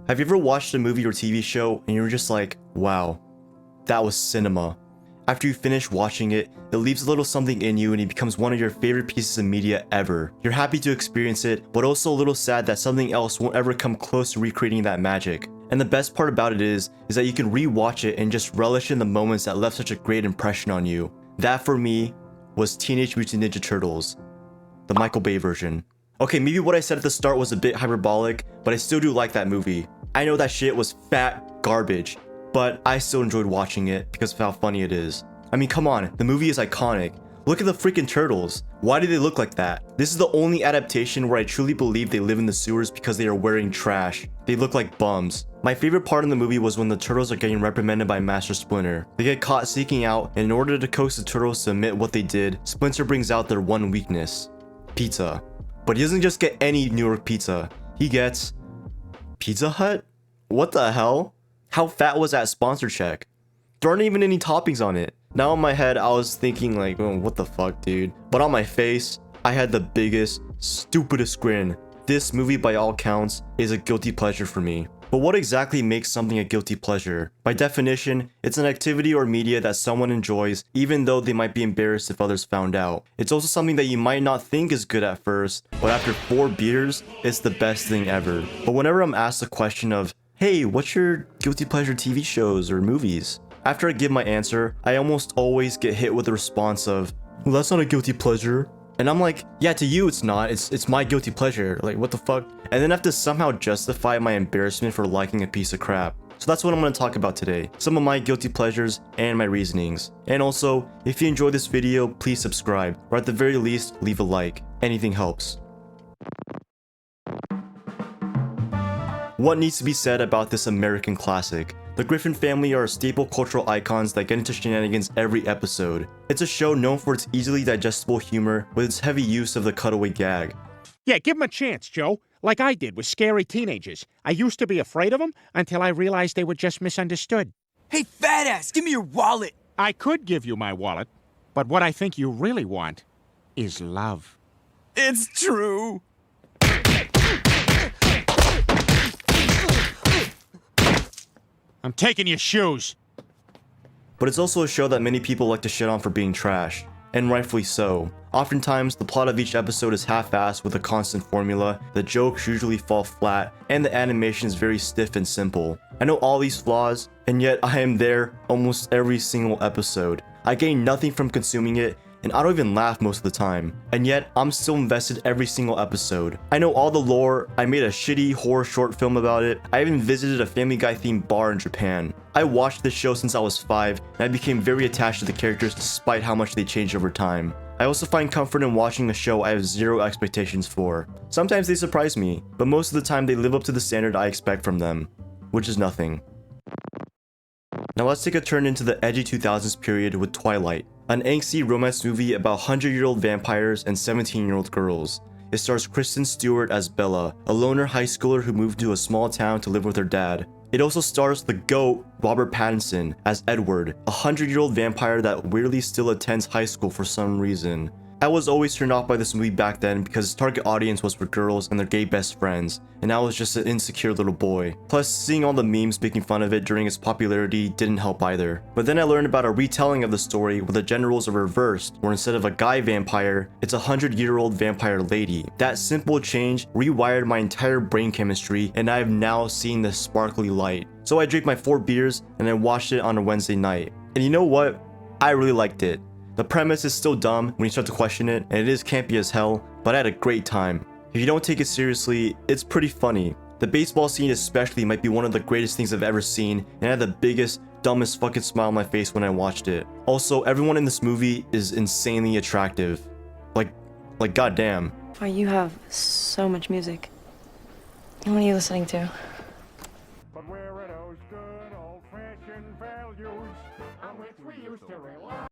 Have you ever watched a movie or TV show and you're just like, wow, that was cinema? After you finish watching it, it leaves a little something in you and it becomes one of your favorite pieces of media ever. You're happy to experience it, but also a little sad that something else won't ever come close to recreating that magic. And the best part about it is that you can re-watch it and just relish in the moments that left such a great impression on you. That for me was Teenage Mutant Ninja Turtles, the Michael Bay version. Okay, maybe what I said at the start was a bit hyperbolic, but I still do like that movie. I know that shit was fat garbage, but I still enjoyed watching it because of how funny it is. I mean, come on, the movie is iconic. Look at the freaking turtles. Why do they look like that? This is the only adaptation where I truly believe they live in the sewers because they are wearing trash. They look like bums. My favorite part in the movie was when the turtles are getting reprimanded by Master Splinter. They get caught sneaking out, and in order to coax the turtles to admit what they did, Splinter brings out their one weakness: pizza. But he doesn't just get any New York pizza. He gets Pizza Hut? What the hell? How fat was that sponsor check? There aren't even any toppings on it. Now in my head, I was thinking like, oh, what the fuck, dude? But on my face, I had the biggest, stupidest grin. This movie, by all counts, is a guilty pleasure for me. But what exactly makes something a guilty pleasure? By definition, it's an activity or media that someone enjoys even though they might be embarrassed if others found out. It's also something that you might not think is good at first, but after 4 beers, it's the best thing ever. But whenever I'm asked the question of, hey, what's your guilty pleasure TV shows or movies? After I give my answer, I almost always get hit with the response of, well, that's not a guilty pleasure. And I'm like, yeah, to you it's not, it's my guilty pleasure, like what the fuck? And then I have to somehow justify my embarrassment for liking a piece of crap. So that's what I'm going to talk about today, some of my guilty pleasures and my reasonings. And also, if you enjoyed this video, please subscribe, or at the very least, leave a like. Anything helps. What needs to be said about this American classic? The Griffin family are staple cultural icons that get into shenanigans every episode. It's a show known for its easily digestible humor with its heavy use of the cutaway gag. Yeah, give 'em a chance, Joe. Like I did with scary teenagers. I used to be afraid of them until I realized they were just misunderstood. Hey, fat ass, give me your wallet. I could give you my wallet, but what I think you really want is love. It's true. I'm taking your shoes. But it's also a show that many people like to shit on for being trash, and rightfully so. Oftentimes, the plot of each episode is half-assed with a constant formula, the jokes usually fall flat, and the animation is very stiff and simple. I know all these flaws, and yet I am there almost every single episode. I gain nothing from consuming it, and I don't even laugh most of the time. And yet, I'm still invested every single episode. I know all the lore, I made a shitty horror short film about it, I even visited a Family Guy themed bar in Japan. I watched this show since I was 5, and I became very attached to the characters despite how much they changed over time. I also find comfort in watching a show I have zero expectations for. Sometimes they surprise me, but most of the time they live up to the standard I expect from them, which is nothing. Now let's take a turn into the edgy 2000s period with Twilight, an angsty romance movie about 100-year-old vampires and 17-year-old girls. It stars Kristen Stewart as Bella, a loner high schooler who moved to a small town to live with her dad. It also stars the GOAT, Robert Pattinson, as Edward, a 100-year-old vampire that weirdly still attends high school for some reason. I was always turned off by this movie back then because its target audience was for girls and their gay best friends, and I was just an insecure little boy. Plus, seeing all the memes making fun of it during its popularity didn't help either. But then I learned about a retelling of the story where the gender roles are reversed, where instead of a guy vampire, it's a 100-year-old vampire lady. That simple change rewired my entire brain chemistry, and I have now seen the sparkly light. So I drank my 4 beers and I watched it on a Wednesday night. And you know what? I really liked it. The premise is still dumb when you start to question it, and it is campy as hell, but I had a great time. If you don't take it seriously, it's pretty funny. The baseball scene especially might be one of the greatest things I've ever seen, and I had the biggest, dumbest fucking smile on my face when I watched it. Also, everyone in this movie is insanely attractive. Like goddamn. Wow, you have so much music. What are you listening to? But where are those good old-fashioned values on which we used to rely?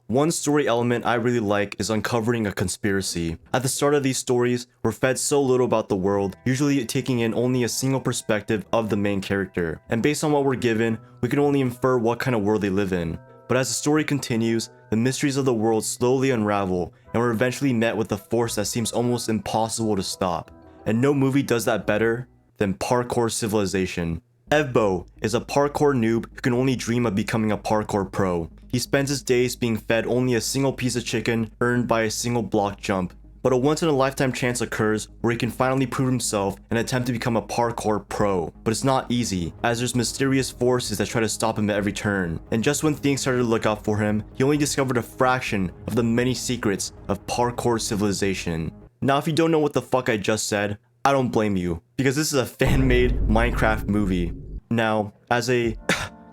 One story element I really like is uncovering a conspiracy. At the start of these stories, we're fed so little about the world, usually taking in only a single perspective of the main character. And based on what we're given, we can only infer what kind of world they live in. But as the story continues, the mysteries of the world slowly unravel, and we're eventually met with a force that seems almost impossible to stop. And no movie does that better than parkour civilization. Evbo is a parkour noob who can only dream of becoming a parkour pro. He spends his days being fed only a single piece of chicken earned by a single block jump. But a once-in-a-lifetime chance occurs where he can finally prove himself and attempt to become a parkour pro. But it's not easy, as there's mysterious forces that try to stop him at every turn. And just when things started to look up for him, he only discovered a fraction of the many secrets of parkour civilization. Now, if you don't know what the fuck I just said, I don't blame you, because this is a fan-made Minecraft movie. Now, as a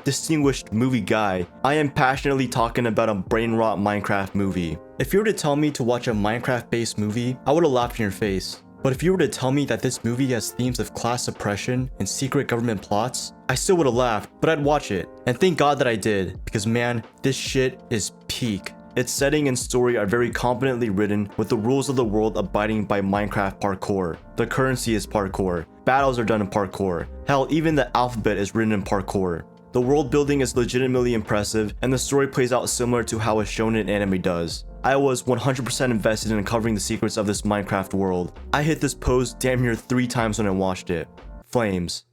distinguished movie guy, I am passionately talking about a brain rot Minecraft movie. If you were to tell me to watch a Minecraft-based movie, I would have laughed in your face. But if you were to tell me that this movie has themes of class oppression and secret government plots, I still would have laughed, but I'd watch it. And thank God that I did, because man, this shit is peak. Its setting and story are very competently written, with the rules of the world abiding by Minecraft parkour. The currency is parkour. Battles are done in parkour. Hell, even the alphabet is written in parkour. The world building is legitimately impressive, and the story plays out similar to how a shonen anime does. I was 100% invested in uncovering the secrets of this Minecraft world. I hit this pose damn near 3 times when I watched it. Flames.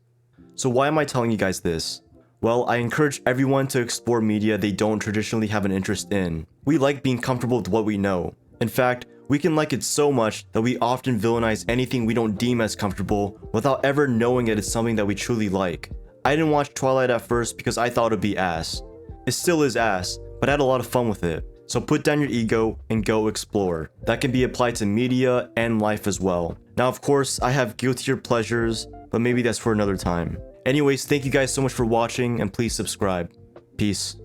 So why am I telling you guys this? Well, I encourage everyone to explore media they don't traditionally have an interest in. We like being comfortable with what we know. In fact, we can like it so much that we often villainize anything we don't deem as comfortable without ever knowing it is something that we truly like. I didn't watch Twilight at first because I thought it'd be ass. It still is ass, but I had a lot of fun with it. So put down your ego and go explore. That can be applied to media and life as well. Now, of course, I have guiltier pleasures, but maybe that's for another time. Anyways, thank you guys so much for watching, and please subscribe. Peace.